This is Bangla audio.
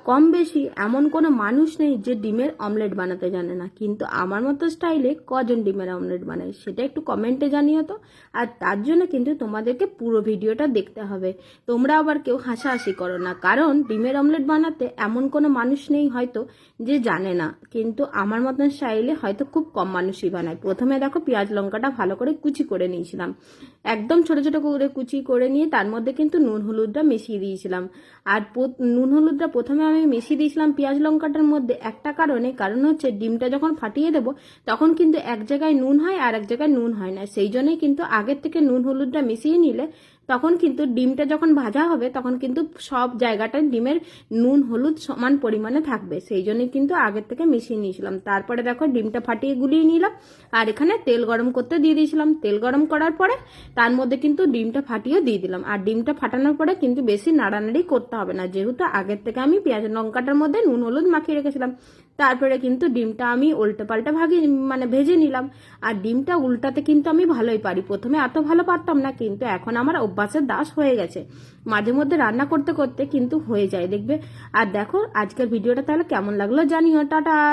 কম বেশি এমন কোনো মানুষ নেই যে ডিমের অমলেট বানাতে জানে না, কিন্তু আমার মতো স্টাইলে কজন ডিমের অমলেট বানায় সেটা একটু কমেন্টে জানিও তো। আর তার জন্য কিন্তু তোমাদেরকে পুরো ভিডিওটা দেখতে হবে। তোমরা আবার কেউ হাসাহাসি করো না, কারণ ডিমের অমলেট বানাতে এমন কোনো মানুষ নেই হয়তো যে জানে না, কিন্তু আমার মতন স্টাইলে হয়তো খুব কম মানুষই বানায়। প্রথমে দেখো পেঁয়াজ লঙ্কাটা ভালো করে কুচি করে নিয়েছিলাম, একদম ছোট ছোট করে কুচি করে নিয়ে তার মধ্যে কিন্তু নুন হলুদটা মিশিয়ে দিয়েছিলাম। আর নুন হলুদটা প্রথমে আমি মিশিয়ে দিয়েছিলাম পেঁয়াজ লঙ্কাটার মধ্যে একটা কারণ হচ্ছে ডিমটা যখন ফাটিয়ে দেবো তখন কিন্তু এক জায়গায় নুন হয় আর এক জায়গায় নুন হয় না, সেই জন্যই কিন্তু আগের থেকে নুন হলুদটা মিশিয়ে নিলে তখন কিন্তু ডিমটা যখন ভাজা হবে তখন কিন্তু সব জায়গাটায় ডিমের নুন হলুদ সমান পরিমাণে থাকবে, সেই জন্যই কিন্তু আগের থেকে মিশিয়ে নিয়েছিলাম। তারপরে দেখো ডিমটা ফাটিয়ে গুলিয়ে নিলাম আর এখানে তেল গরম করতে দিয়ে দিয়েছিলাম। তেল গরম করার পরে তার মধ্যে কিন্তু ডিমটা ফাটিয়ে দিয়ে দিলাম। আর ডিমটা ফাটানোর পরে কিন্তু বেশি নাড়ানাড়ি করতে হবে না, যেহেতু আগের থেকে আমি পেঁয়াজ লঙ্কাটার মধ্যে নুন হলুদ মাখিয়ে রেখেছিলাম। তারপরে কিন্তু ডিমটা আমি উল্টে পাল্টে ভেজে নিলাম। আর ডিমটা উল্টাতে কিন্তু আমি ভালোই পারি, প্রথমে এত ভালো পারতাম না, কিন্তু এখন আমার অভ্যাসের দাস হয়ে গেছে, মাঝে মধ্যে রান্না করতে করতে কিন্তু হয়ে যায় দেখবে। আর দেখো আজকের ভিডিওটা তাহলে কেমন লাগলো জানিও, টাটা।